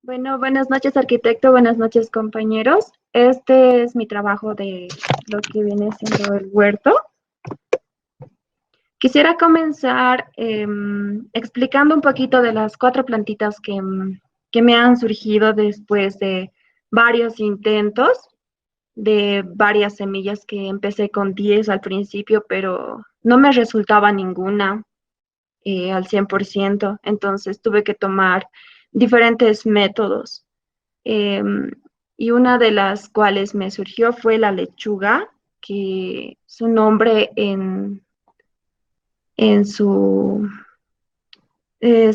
Bueno, buenas noches, arquitecto, buenas noches, compañeros. Este es mi trabajo de lo que viene siendo el huerto. Quisiera comenzar explicando un poquito de las 4 plantitas que me han surgido después de varios intentos, de varias semillas que empecé con 10 al principio, pero no me resultaba ninguna al 100%, entonces tuve que tomar diferentes métodos. Em, y una de las cuales me surgió fue la lechuga, que su nombre en su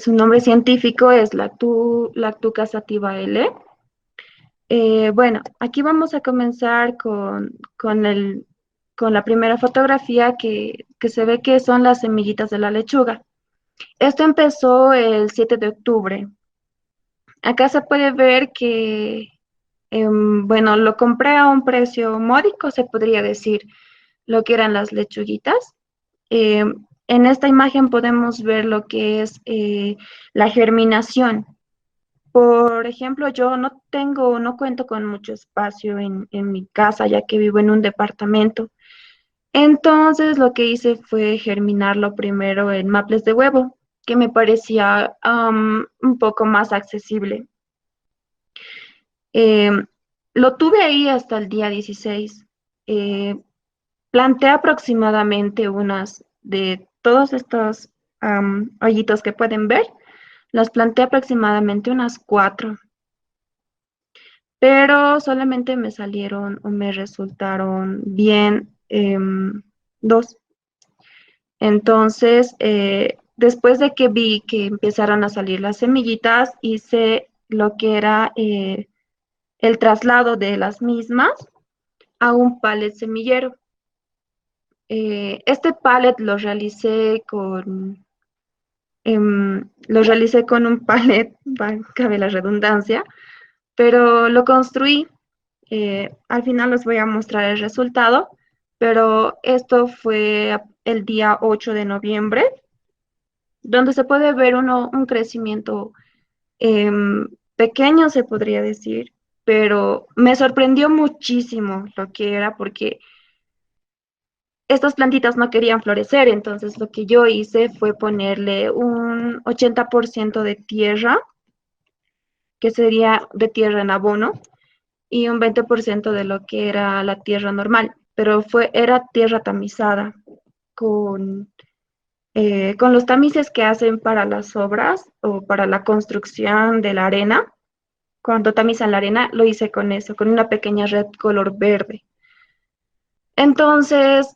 nombre científico es Lactuca sativa L. Bueno, aquí vamos a comenzar con la primera fotografía que se ve que son las semillitas de la lechuga. Esto empezó el 7 de octubre. Acá se puede ver que, bueno, lo compré a un precio módico, se podría decir, lo que eran las lechuguitas. En esta imagen podemos ver lo que es la germinación. Por ejemplo, yo no cuento con mucho espacio en mi casa, ya que vivo en un departamento. Entonces, lo que hice fue germinarlo primero en maples de huevo, que me parecía un poco más accesible. Eh, lo tuve ahí hasta el día 16. Eh, Planté aproximadamente unas de todos estos hoyitos que pueden ver, las planté aproximadamente unas 4, pero solamente me salieron o me resultaron bien 2. Entonces, después de que vi que empezaron a salir las semillitas, hice lo que era el traslado de las mismas a un pallet semillero. Este pallet lo realicé con un pallet, cabe la redundancia, pero lo construí. Al final les voy a mostrar el resultado, pero esto fue el día 8 de noviembre, donde se puede ver un crecimiento pequeño, se podría decir, pero me sorprendió muchísimo lo que era porque estas plantitas no querían florecer, entonces lo que yo hice fue ponerle un 80% de tierra, que sería de tierra en abono, y un 20% de lo que era la tierra normal, pero era tierra tamizada con, con los tamices que hacen para las obras o para la construcción de la arena. Cuando tamizan la arena, lo hice con eso, con una pequeña red color verde. Entonces,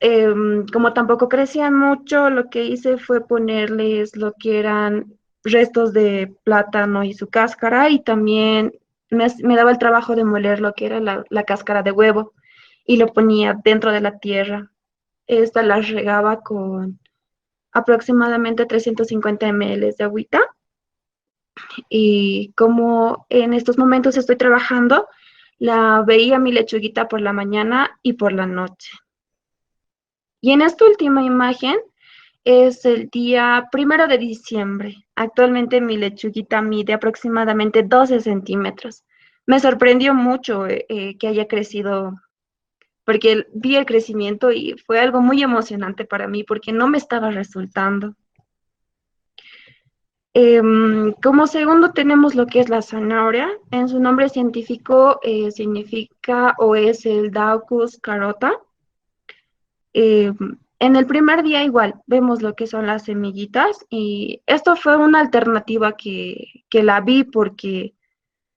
como tampoco crecían mucho, lo que hice fue ponerles lo que eran restos de plátano y su cáscara, y también me daba el trabajo de moler lo que era la cáscara de huevo y lo ponía dentro de la tierra. Esta la regaba con aproximadamente 350 ml de agüita, y como en estos momentos estoy trabajando, la veía mi lechuguita por la mañana y por la noche. Y en esta última imagen es el día 1 de diciembre. Actualmente mi lechuguita mide aproximadamente 12 centímetros. Me sorprendió mucho que haya crecido, porque vi el crecimiento y fue algo muy emocionante para mí porque no me estaba resultando. Como segundo tenemos lo que es la zanahoria. En su nombre científico significa o es el Daucus carota. Eh, en el primer día igual vemos lo que son las semillitas, y esto fue una alternativa que la vi porque,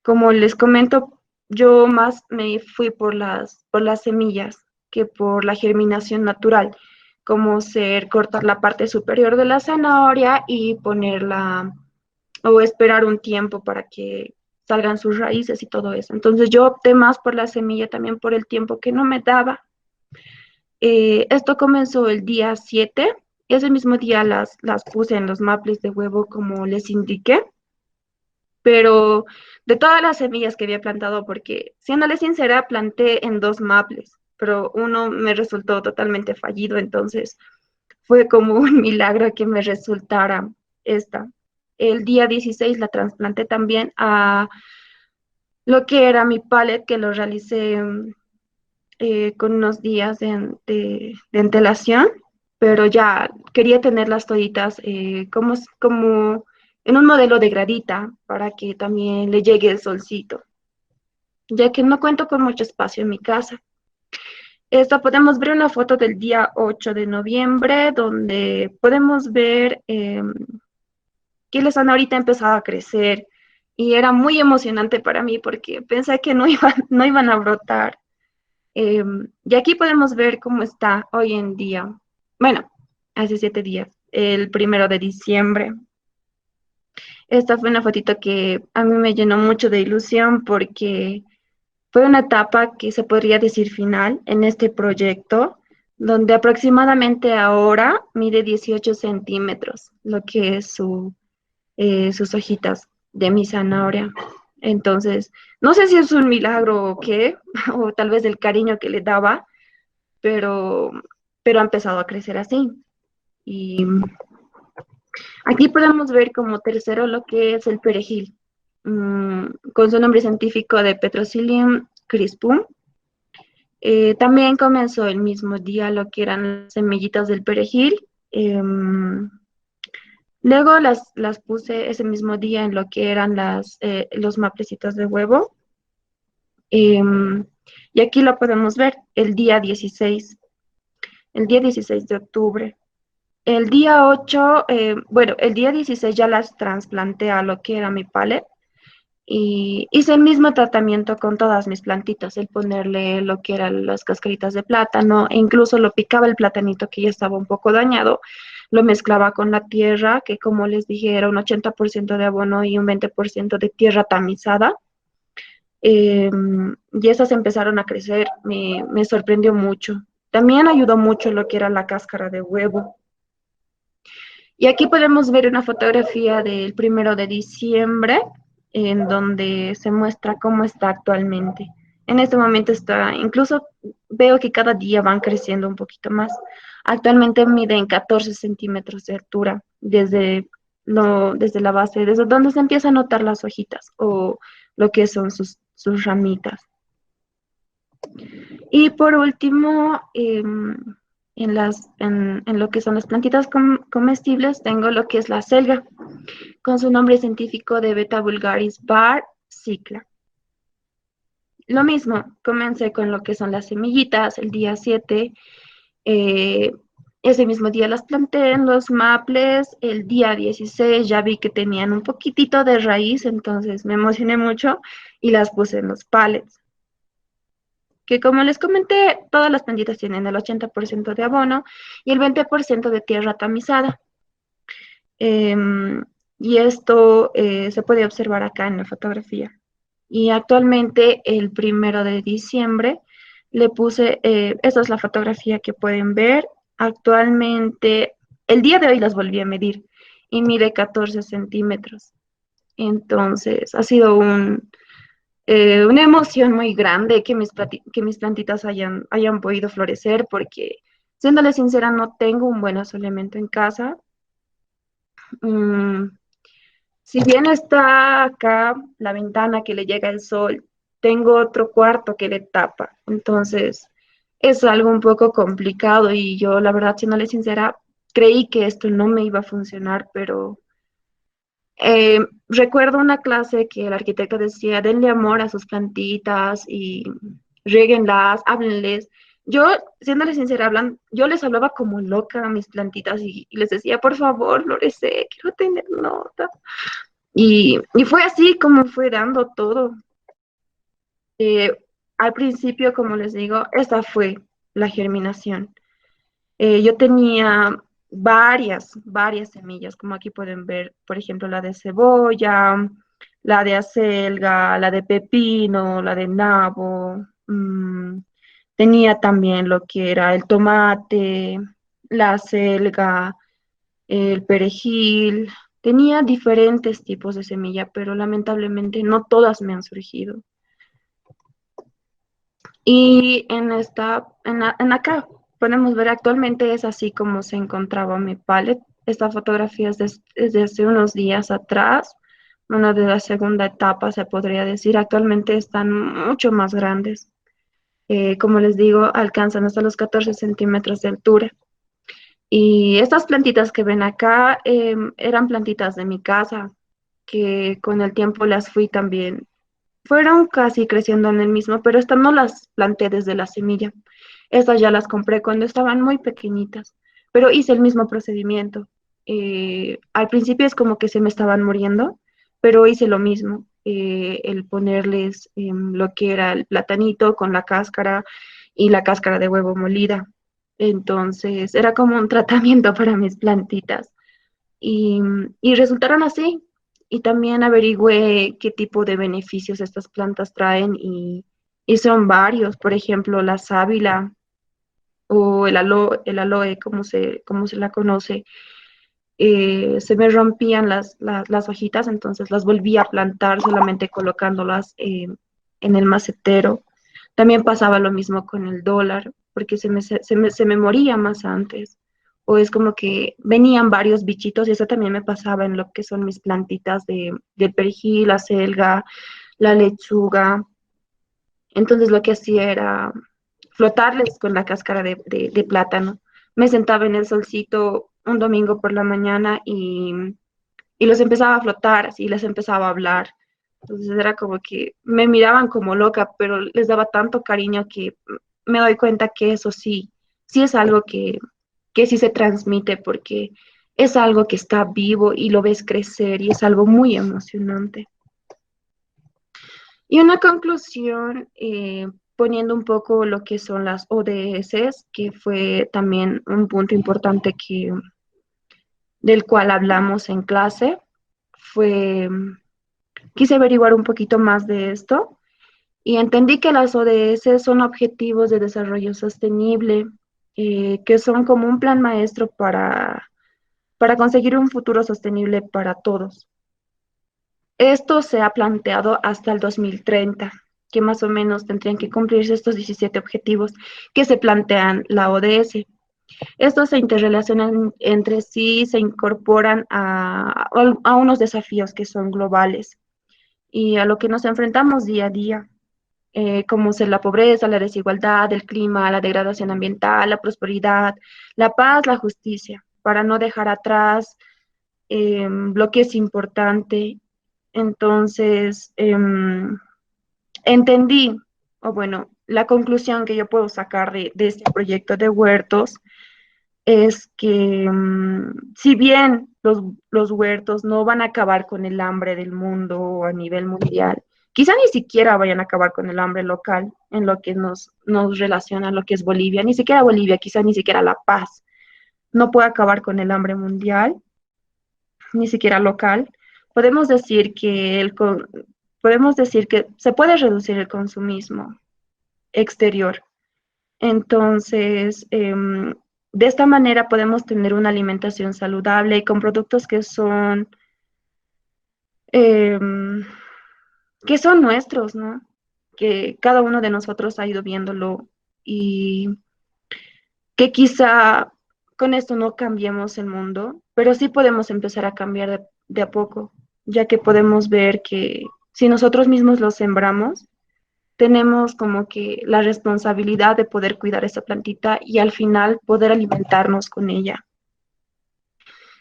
como les comento, yo más me fui por las semillas que por la germinación natural, como cortar la parte superior de la zanahoria y ponerla o esperar un tiempo para que salgan sus raíces y todo eso. Entonces yo opté más por la semilla también por el tiempo que no me daba. Esto comenzó el día 7 Ese mismo día las puse en los maples de huevo como les indiqué, pero de todas las semillas que había plantado, porque siéndole sincera, planté en dos maples, pero uno me resultó totalmente fallido, entonces fue como un milagro que me resultara esta. El día 16 la trasplanté también a lo que era mi pallet, que lo realicé con unos días de antelación, pero ya quería tenerlas toditas como en un modelo de gradita para que también le llegue el solcito, ya que no cuento con mucho espacio en mi casa. Esta podemos ver una foto del día 8 de noviembre, donde podemos ver que la zanahoria empezaba a crecer y era muy emocionante para mí porque pensé que no iban a brotar. Y aquí podemos ver cómo está hoy en día. Bueno, hace 7 días, el 1 de diciembre. Esta fue una fotito que a mí me llenó mucho de ilusión porque fue una etapa que se podría decir final en este proyecto, donde aproximadamente ahora mide 18 centímetros, lo que es sus hojitas de mi zanahoria. Entonces, no sé si es un milagro o qué, o tal vez el cariño que le daba, pero, pero ha empezado a crecer así. Y aquí podemos ver como tercero lo que es el perejil, con su nombre científico de Petrocilium crispum. También comenzó el mismo día lo que eran las semillitas del perejil. Luego las puse ese mismo día en lo que eran los maplecitos de huevo. Y aquí lo podemos ver el día 16 de octubre. El día 8, bueno, el día 16 ya las trasplanté a lo que era mi pallet y hice el mismo tratamiento con todas mis plantitas, el ponerle lo que eran las cascaritas de plátano, e incluso lo picaba el platanito que ya estaba un poco dañado, lo mezclaba con la tierra, que como les dije era un 80% de abono y un 20% de tierra tamizada. Y esas empezaron a crecer, me sorprendió mucho. También ayudó mucho lo que era la cáscara de huevo. Y aquí podemos ver una fotografía del 1 de diciembre, en donde se muestra cómo está actualmente. En este momento está, incluso veo que cada día van creciendo un poquito más. Actualmente miden 14 centímetros de altura desde la base, desde donde se empieza a notar las hojitas o lo que son sus ramitas. Y por último, en lo que son las plantitas comestibles, tengo lo que es la selga, con su nombre científico de Beta vulgaris var. Cicla. Lo mismo, comencé con lo que son las semillitas el día 7. eh, Ese mismo día las planté en los maples. El día 16 ya vi que tenían un poquitito de raíz, entonces me emocioné mucho y las puse en los pallets, que como les comenté, todas las plantitas tienen el 80% de abono y el 20% de tierra tamizada. Em, y esto se puede observar acá en la fotografía. Y actualmente, el 1 de diciembre, le puse, esta es la fotografía que pueden ver. Actualmente, el día de hoy las volví a medir y mide 14 centímetros. Entonces, ha sido una emoción muy grande que que mis plantitas hayan podido florecer porque, siéndole sincera, no tengo un buen asoleamiento en casa. Mm, si bien está acá la ventana que le llega el sol, tengo otro cuarto que le tapa. Entonces, es algo un poco complicado y yo, la verdad, siéndole sincera, creí que esto no me iba a funcionar, pero recuerdo una clase que el arquitecto decía, denle amor a sus plantitas y rieguenlas, háblenles. Yo, siéndole sincera, yo les hablaba como loca a mis plantitas y les decía, por favor, florece, quiero tener nota. Y fue así como fue dando todo. Eh, Al principio, como les digo, esta fue la germinación. Yo tenía varias semillas, como aquí pueden ver, por ejemplo, la de cebolla, la de acelga, la de pepino, la de nabo. Tenía también lo que era el tomate. la selga, el perejil. Tenía diferentes tipos de semilla, pero lamentablemente no todas me han surgido. Y en acá podemos ver actualmente es así como se encontraba mi palette. Esta fotografía es de hace unos días atrás, una de la segunda etapa se podría decir. Actualmente están mucho más grandes. Como les digo, alcanzan hasta los 14 centímetros de altura. Y estas plantitas que ven acá eran plantitas de mi casa, que con el tiempo las fui también, fueron casi creciendo en el mismo, pero estas no las planté desde la semilla. Estas ya las compré cuando estaban muy pequeñitas, pero hice el mismo procedimiento. Al principio es como que se me estaban muriendo, pero hice lo mismo, el ponerles lo que era el platanito con la cáscara y la cáscara de huevo molida. Entonces era como un tratamiento para mis plantitas y, y resultaron así. Y también averigüé qué tipo de beneficios estas plantas traen y son varios. Por ejemplo, la sábila o el aloe como se la conoce, se me rompían las hojitas, entonces las volví a plantar solamente colocándolas en el macetero. También pasaba lo mismo con el dólar, porque se me moría más antes. O es como que venían varios bichitos y eso también me pasaba en lo que son mis plantitas de perejil, la selga, la lechuga. Entonces lo que hacía era flotarles con la cáscara de plátano. Me sentaba en el solcito un domingo por la mañana y los empezaba a flotar, así les empezaba a hablar. Entonces era como que me miraban como loca, pero les daba tanto cariño que me doy cuenta que eso sí, sí es algo que sí se transmite porque es algo que está vivo y lo ves crecer y es algo muy emocionante. Y una conclusión, poniendo un poco lo que son las ODS, que fue también un punto importante del cual hablamos en clase, fue, quise averiguar un poquito más de esto y entendí que las ODS son objetivos de desarrollo sostenible, que son como un plan maestro para conseguir un futuro sostenible para todos. Esto se ha planteado hasta el 2030, que más o menos tendrían que cumplirse estos 17 objetivos que se plantean la ODS. Estos se interrelacionan entre sí, se incorporan a unos desafíos que son globales y a lo que nos enfrentamos día a día, como ser la pobreza, la desigualdad, el clima, la degradación ambiental, la prosperidad, la paz, la justicia, para no dejar atrás lo que es importante. Entonces, entendí, o bueno, la conclusión que yo puedo sacar de este proyecto de huertos es que si bien los huertos no van a acabar con el hambre del mundo a nivel mundial, quizá ni siquiera vayan a acabar con el hambre local en lo que nos relaciona lo que es Bolivia, ni siquiera Bolivia, quizá ni siquiera La Paz no puede acabar con el hambre mundial, ni siquiera local. Podemos decir que podemos decir que se puede reducir el consumismo exterior. Entonces, de esta manera podemos tener una alimentación saludable con productos em, que son nuestros, ¿no? Que cada uno de nosotros ha ido viéndolo y que quizá con esto no cambiemos el mundo, pero sí podemos empezar a cambiar de a poco, ya que podemos ver que si nosotros mismos lo sembramos, tenemos como que la responsabilidad de poder cuidar esa plantita y al final poder alimentarnos con ella.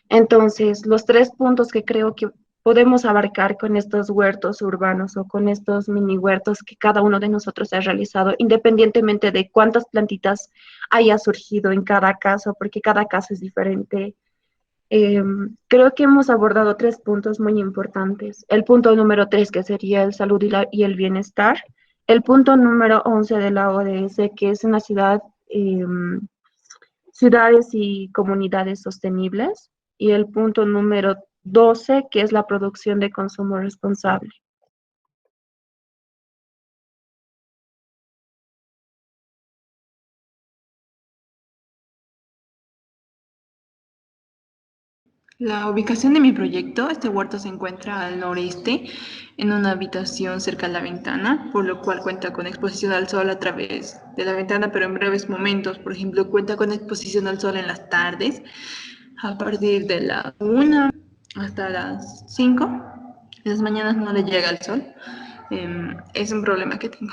Entonces, los tres puntos que creo que podemos abarcar con estos huertos urbanos o con estos mini huertos que cada uno de nosotros ha realizado, independientemente de cuántas plantitas haya surgido en cada caso, porque cada caso es diferente. Creo que hemos abordado tres puntos muy importantes. El punto número tres, que sería el salud y el bienestar. El punto número 11 de la ODS, que es una ciudades y comunidades sostenibles. Y el punto número 12, que es la producción de consumo responsable. La ubicación de mi proyecto, este huerto se encuentra al noreste, en una habitación cerca a la ventana, por lo cual cuenta con exposición al sol a través de la ventana, pero en breves momentos. Por ejemplo, cuenta con exposición al sol en las tardes, a partir de la 1 hasta las 5. En las mañanas no le llega el sol. Es un problema que tengo.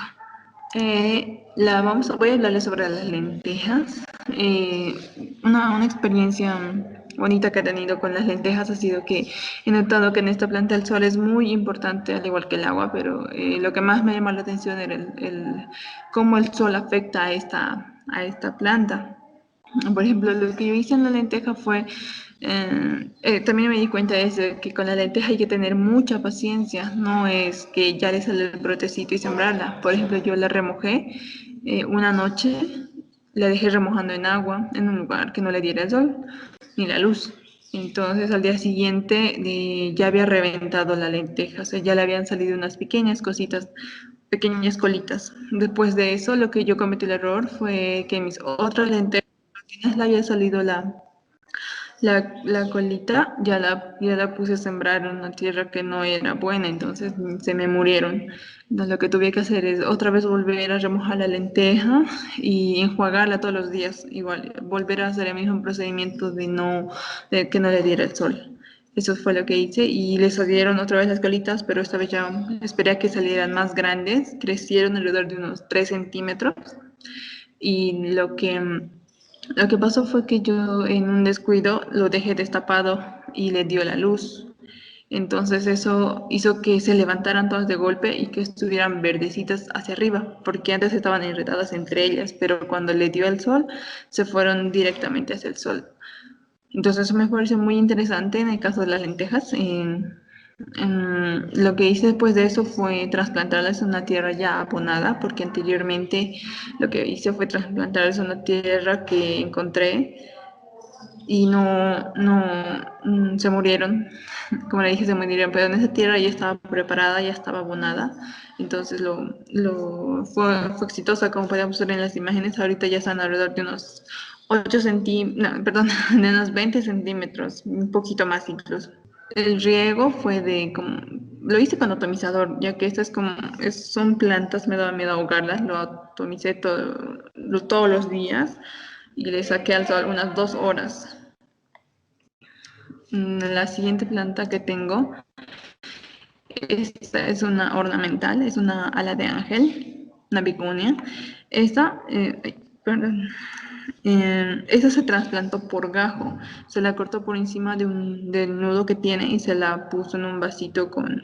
Voy a hablarles sobre las lentejas. Una experiencia bonita que he tenido con las lentejas ha sido que he notado que en esta planta el sol es muy importante, al igual que el agua, pero lo que más me llamó la atención era cómo el sol afecta a esta planta. Por ejemplo, lo que yo hice en la lenteja fue, también me di cuenta de que con la lenteja hay que tener mucha paciencia, no es que ya le sale el brotecito y sembrarla. Por ejemplo, yo la remojé una noche, la dejé remojando en agua, en un lugar que no le diera el sol ni la luz. Entonces al día siguiente ya había reventado la lenteja, o sea, ya le habían salido unas pequeñas cositas, pequeñas colitas. Después de eso, lo que yo cometí el error fue que mis otras lentejas apenas le había salido la colita, ya la puse a sembrar en una tierra que no era buena, entonces se me murieron. Entonces lo que tuve que hacer es otra vez volver a remojar la lenteja y enjuagarla todos los días, igual, volver a hacer el mismo procedimiento de que no le diera el sol. Eso fue lo que hice y le salieron otra vez las colitas, pero esta vez ya esperé a que salieran más grandes, crecieron alrededor de unos 3 centímetros y lo que pasó fue que yo en un descuido lo dejé destapado y le dio la luz. Entonces eso hizo que se levantaran todas de golpe y que estuvieran verdecitas hacia arriba, porque antes estaban enredadas entre ellas, pero cuando le dio el sol se fueron directamente hacia el sol. Entonces eso me pareció muy interesante en el caso de las lentejas. Lo que hice después de eso fue trasplantarlas en una tierra ya abonada, porque anteriormente lo que hice fue trasplantarlas en una tierra que encontré y se murieron. Como le dije, se murieron, pero en esa tierra ya estaba preparada, ya estaba abonada. Entonces fue exitosa, como podemos ver en las imágenes. Ahorita ya están alrededor de unos 8 centímetros, no, perdón, de unos 20 centímetros, un poquito más incluso. El riego fue lo hice con atomizador, ya que estas son plantas, me daba miedo ahogarlas, lo atomicé todos los días y le saqué al sol unas 2 horas. La siguiente planta que tengo, esta es una ornamental, es una ala de ángel, una vicuña. Perdón, esa se trasplantó por gajo, se la cortó por encima del nudo que tiene y se la puso en un vasito con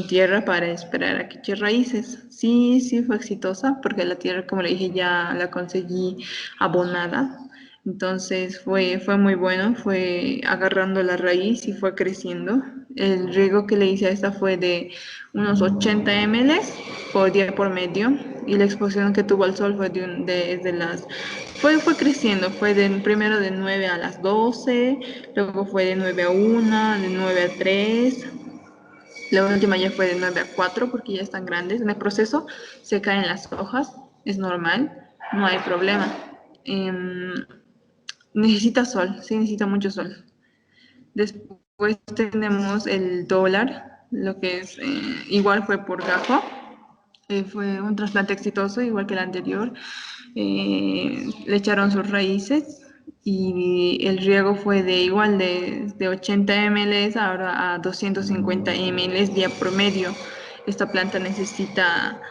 tierra para esperar a que eche raíces. Sí, sí fue exitosa porque la tierra, como le dije, ya la conseguí abonada. Entonces fue muy bueno, fue agarrando la raíz y fue creciendo. El riego que le hice a esta fue de unos 80 ml por día por medio y la exposición que tuvo al sol fue fue creciendo, primero de 9 a las 12, luego fue de 9 a 1, de 9 a 3, la última ya fue de 9 a 4 porque ya están grandes. En el proceso se caen las hojas, es normal, no hay problema. Em, Necesita sol, sí necesita mucho sol. Después tenemos el dólar, lo que es, igual fue por gajo, fue un trasplante exitoso, igual que el anterior. Le echaron sus raíces y el riego fue de 80 ml ahora a 250 ml día promedio. Esta planta necesita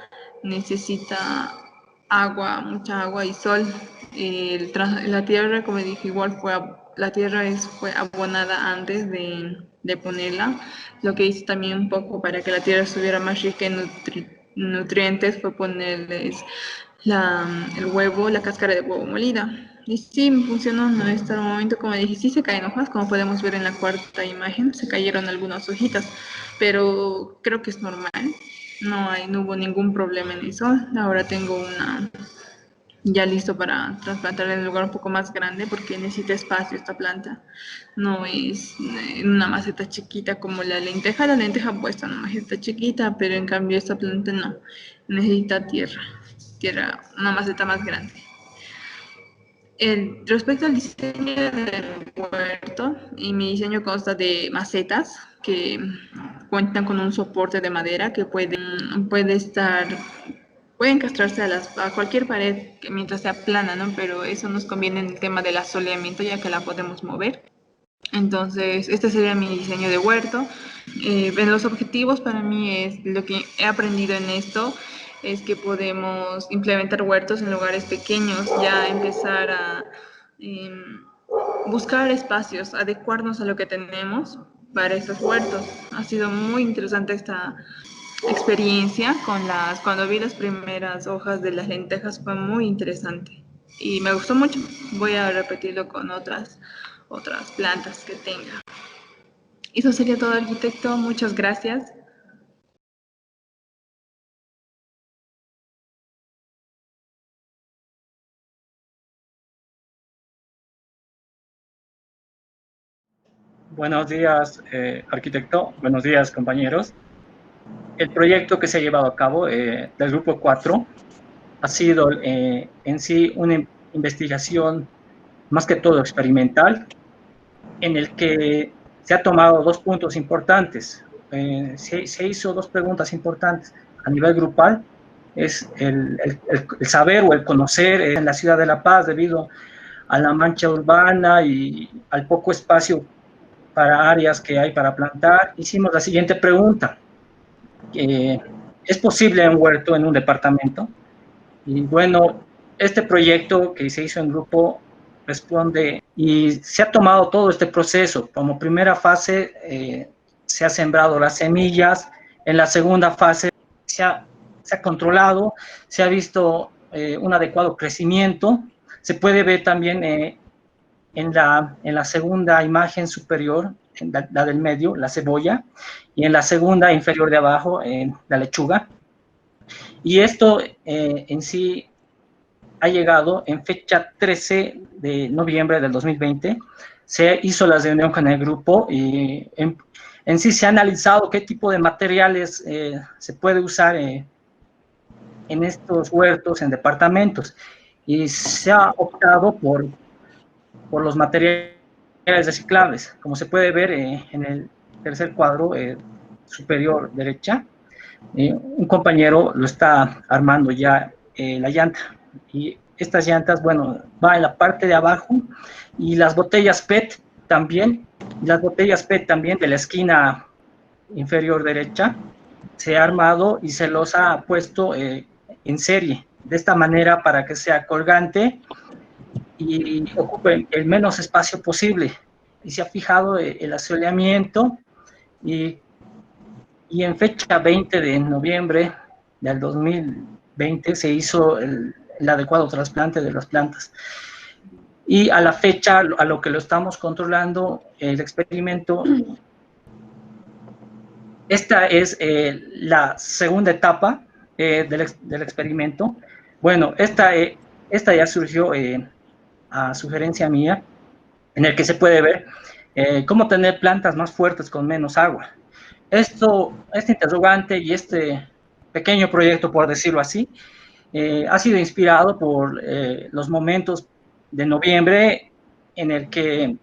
agua, mucha agua y sol. La tierra, como dije, la tierra fue abonada antes de ponerla. Lo que hice también un poco para que la tierra estuviera más rica en nutrientes fue ponerles el huevo, la cáscara de huevo molida. Y sí, me funcionó, no hasta el momento, como dije, sí se caen hojas, como podemos ver en la cuarta imagen, se cayeron algunas hojitas, pero creo que es normal, no hubo ningún problema en eso. Ahora tengo una ya listo para trasplantar en un lugar un poco más grande porque necesita espacio esta planta. No es en una maceta chiquita como la lenteja puesta en una maceta chiquita, pero en cambio esta planta no, necesita tierra, una maceta más grande. Respecto al diseño del huerto, y mi diseño consta de macetas que cuentan con un soporte de madera que pueden encastrarse a cualquier pared mientras sea plana, ¿no? Pero eso nos conviene en el tema del asoleamiento, ya que la podemos mover. Entonces, este sería mi diseño de huerto. En los objetivos para mí es lo que he aprendido en esto, es que podemos implementar huertos en lugares pequeños, ya empezar a eh, buscar espacios, adecuarnos a lo que tenemos para estos huertos. Ha sido muy interesante esta experiencia cuando vi las primeras hojas de las lentejas, fue muy interesante y me gustó mucho. Voy a repetirlo con otras plantas que tenga. Eso sería todo, arquitecto. Muchas gracias. Buenos días, arquitecto. Buenos días, compañeros. El proyecto que se ha llevado a cabo del Grupo 4 ha sido en sí una investigación más que todo experimental, en el que se ha tomado dos puntos importantes. Se hizo dos preguntas importantes a nivel grupal. Es el saber o el conocer en la ciudad de La Paz debido a la mancha urbana y al poco espacio para áreas que hay para plantar. Hicimos la siguiente pregunta. ¿Es posible un huerto en un departamento? Y bueno, este proyecto que se hizo en grupo responde y se ha tomado todo este proceso. Como primera fase se ha sembrado las semillas, en la segunda fase se ha controlado, se ha visto un adecuado crecimiento. Se puede ver también en la segunda imagen superior, la del medio, la cebolla, y en la segunda inferior de abajo, la lechuga. Y esto en sí ha llegado en fecha 13 de noviembre del 2020. Se hizo la reunión con el grupo y en sí se ha analizado qué tipo de materiales se puede usar en estos huertos, en departamentos. Y se ha optado por los materiales reciclables, como se puede ver en el tercer cuadro superior derecha. Un compañero lo está armando ya la llanta, y estas llantas, bueno, va en la parte de abajo, y las botellas PET también, de la esquina inferior derecha, se ha armado y se los ha puesto en serie, de esta manera para que sea colgante y ocupe el menos espacio posible. Y se ha fijado el asoleamiento y, y en fecha 20 de noviembre del 2020 se hizo el adecuado trasplante de las plantas. Y a la fecha, a lo que lo estamos controlando, el experimento, esta es la segunda etapa del experimento. Bueno, esta ya surgió a sugerencia mía, en el que se puede ver cómo tener plantas más fuertes con menos agua. Este interrogante y este pequeño proyecto, por decirlo así, ha sido inspirado por los momentos de noviembre en el que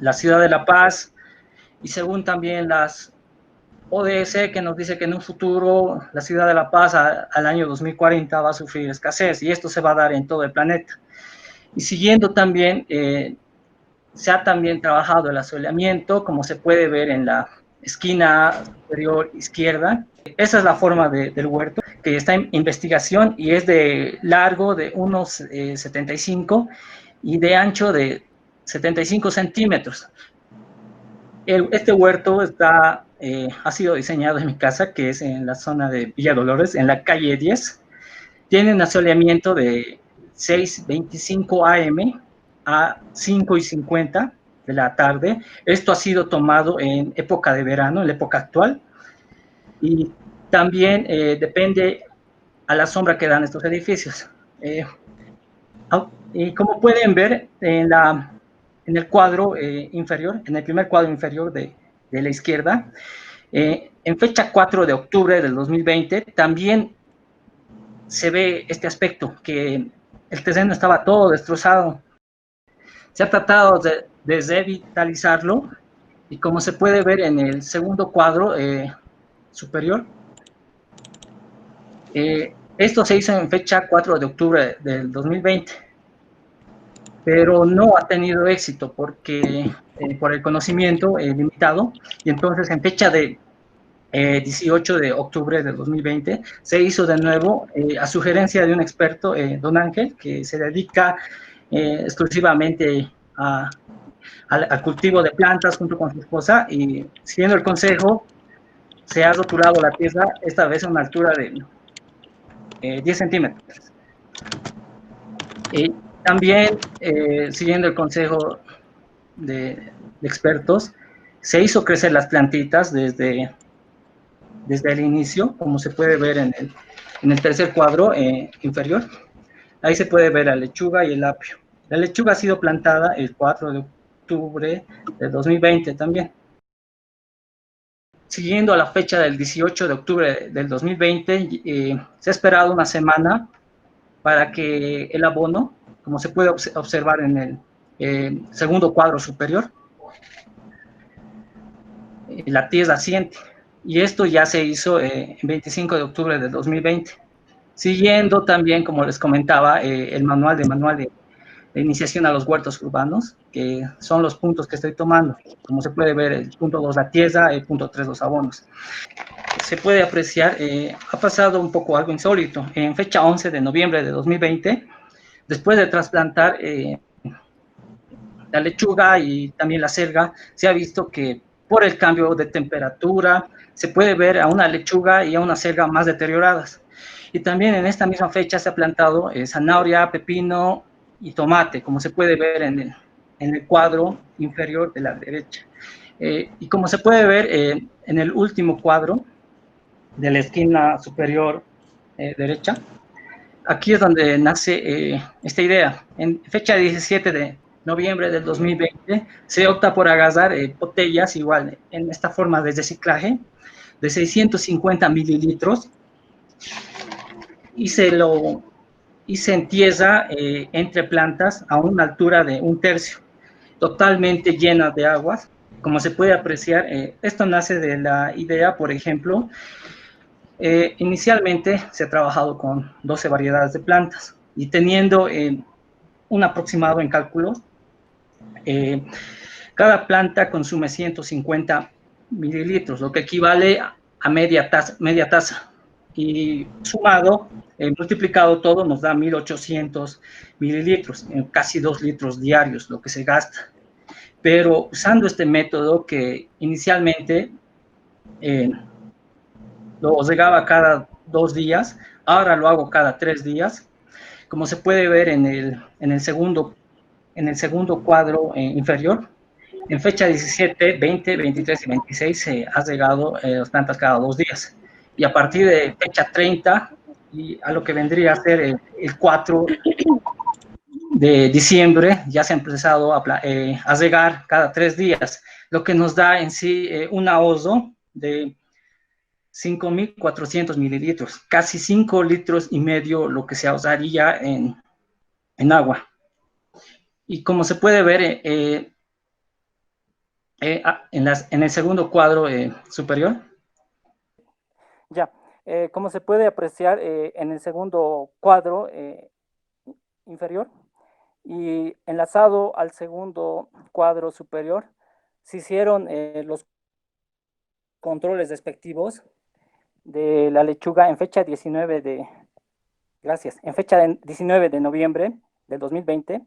la ciudad de La Paz, y según también las ODS, que nos dice que en un futuro la ciudad de La Paz al año 2040 va a sufrir escasez, y esto se va a dar en todo el planeta. Y siguiendo también se ha también trabajado el asoleamiento, como se puede ver en la esquina superior izquierda. Esa es la forma del huerto, que está en investigación, y es de largo de unos 75 y de ancho de 75 centímetros. Este huerto ha sido diseñado en mi casa, que es en la zona de Villa Dolores, en la calle 10. Tiene un asoleamiento de 6:25 am a 5:50 de la tarde. Esto ha sido tomado en época de verano, en la época actual, y también depende a la sombra que dan estos edificios. Y como pueden ver en el cuadro inferior, en el primer cuadro inferior de la izquierda, en fecha 4 de octubre del 2020, también se ve este aspecto, que el terreno estaba todo destrozado. Se ha tratado de revitalizarlo y como se puede ver en el segundo cuadro superior, esto se hizo en fecha 4 de octubre del 2020, pero no ha tenido éxito porque por el conocimiento limitado, y entonces en fecha de 18 de octubre de 2020 se hizo de nuevo a sugerencia de un experto, don Ángel, que se dedica exclusivamente al cultivo de plantas junto con su esposa, y siguiendo el consejo se ha rotulado la tierra, esta vez a una altura de 10 centímetros. También, siguiendo el consejo de expertos, se hizo crecer las plantitas desde el inicio, como se puede ver en el tercer cuadro inferior. Ahí se puede ver la lechuga y el apio. La lechuga ha sido plantada el 4 de octubre de 2020 también. Siguiendo a la fecha del 18 de octubre del 2020, se ha esperado una semana para que el abono, como se puede observar en el segundo cuadro superior, la tierra asiente. Y esto ya se hizo el 25 de octubre del 2020. Siguiendo también, como les comentaba, el manual de iniciación a los huertos urbanos, que son los puntos que estoy tomando. Como se puede ver, el punto 2 la tierra, el punto 3 los abonos. Se puede apreciar, ha pasado un poco algo insólito. En fecha 11 de noviembre de 2020, después de trasplantar la lechuga y también la selga, se ha visto que por el cambio de temperatura se puede ver a una lechuga y a una selga más deterioradas. Y también en esta misma fecha se ha plantado zanahoria, pepino y tomate, como se puede ver en el cuadro inferior de la derecha. Y como se puede ver en el último cuadro de la esquina superior derecha, aquí es donde nace esta idea. En fecha 17 de noviembre del 2020 se opta por agarrar botellas igual en esta forma de reciclaje de 650 mililitros y se entierra entre plantas a una altura de 1/3, totalmente llena de aguas. Como se puede apreciar, esto nace de la idea, por ejemplo, inicialmente se ha trabajado con 12 variedades de plantas y teniendo un aproximado en cálculos, eh, cada planta consume 150 mililitros, lo que equivale a media taza. Y sumado, multiplicado todo, nos da 1800 mililitros, casi 2 litros diarios, lo que se gasta. Pero usando este método que inicialmente lo regaba cada 2 días, ahora lo hago cada 3 días. Como se puede ver en el segundo cuadro inferior, en fecha 17, 20, 23 y 26 se ha regado las plantas cada 2 días. Y a partir de fecha 30 y a lo que vendría a ser el 4 de diciembre ya se ha empezado a regar cada 3 días, lo que nos da en sí un ahorro de 5.400 mililitros, casi 5 litros y medio lo que se ahorraría en agua. Y como se puede ver en el segundo cuadro superior. Ya, como se puede apreciar en el segundo cuadro inferior y enlazado al segundo cuadro superior, se hicieron los controles respectivos de la lechuga en fecha 19 de, gracias, en fecha de 19 de noviembre del 2020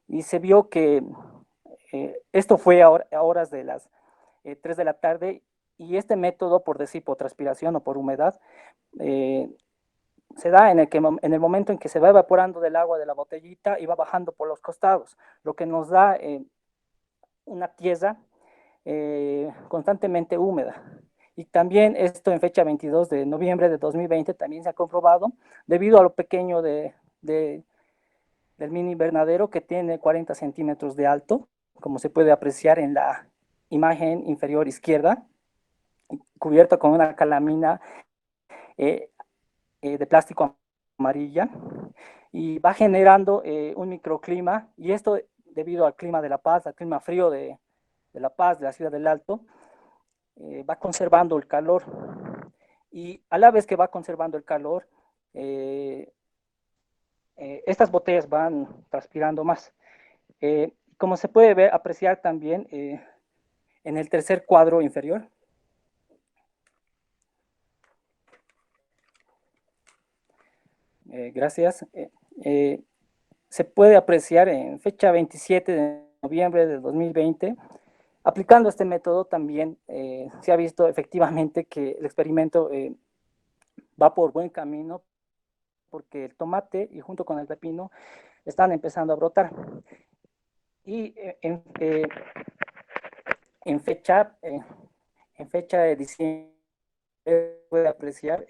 y se vio que esto fue a horas de las 3 de la tarde y este método, por decir por transpiración o por humedad, eh, se da en el momento en que se va evaporando del agua de la botellita y va bajando por los costados, lo que nos da una tierra constantemente húmeda. Y también esto en fecha 22 de noviembre de 2020 también se ha comprobado debido a lo pequeño del mini invernadero que tiene 40 centímetros de alto, como se puede apreciar en la imagen inferior izquierda, cubierto con una calamina de plástico amarilla. y va generando un microclima, y esto debido al clima de La Paz, al clima frío de La Paz, de la ciudad del Alto, va conservando el calor, y a la vez que va conservando el calor, estas botellas van transpirando más. Como se puede ver, apreciar también en el tercer cuadro inferior, gracias, se puede apreciar en fecha 27 de noviembre de 2020. Aplicando este método también se ha visto efectivamente que el experimento va por buen camino, porque el tomate y junto con el pepino están empezando a brotar. Y en fecha de diciembre puede apreciar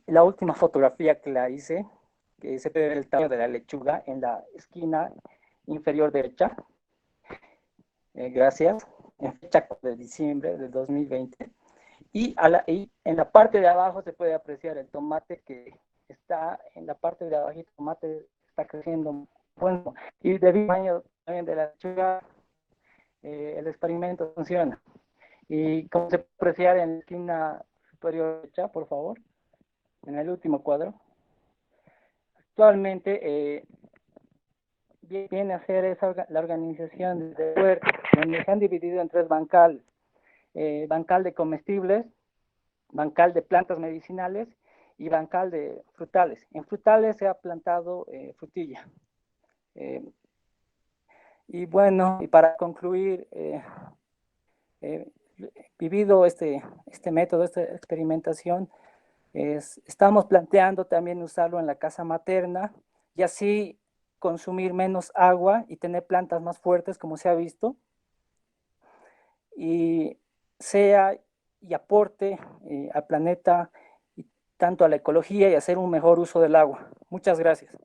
la última fotografía que la hice, que se puede ver el tamaño de la lechuga en la esquina inferior derecha. Gracias. En fecha de diciembre del 2020. Y en la parte de abajo se puede apreciar el tomate que está en la parte de abajo. El tomate está creciendo. Bueno, y debido al tamaño también de la lechuga, el experimento funciona. Y como se puede apreciar en la esquina superior derecha, por favor, en el último cuadro, actualmente viene a ser la organización de huertos, donde se han dividido en tres bancales: bancal de comestibles, bancal de plantas medicinales y bancal de frutales. En frutales se ha plantado frutilla. Y bueno, y para concluir, vivido este método, esta experimentación, estamos planteando también usarlo en la casa materna y así consumir menos agua y tener plantas más fuertes, como se ha visto, y sea y aporte al planeta y tanto a la ecología y hacer un mejor uso del agua. Muchas gracias.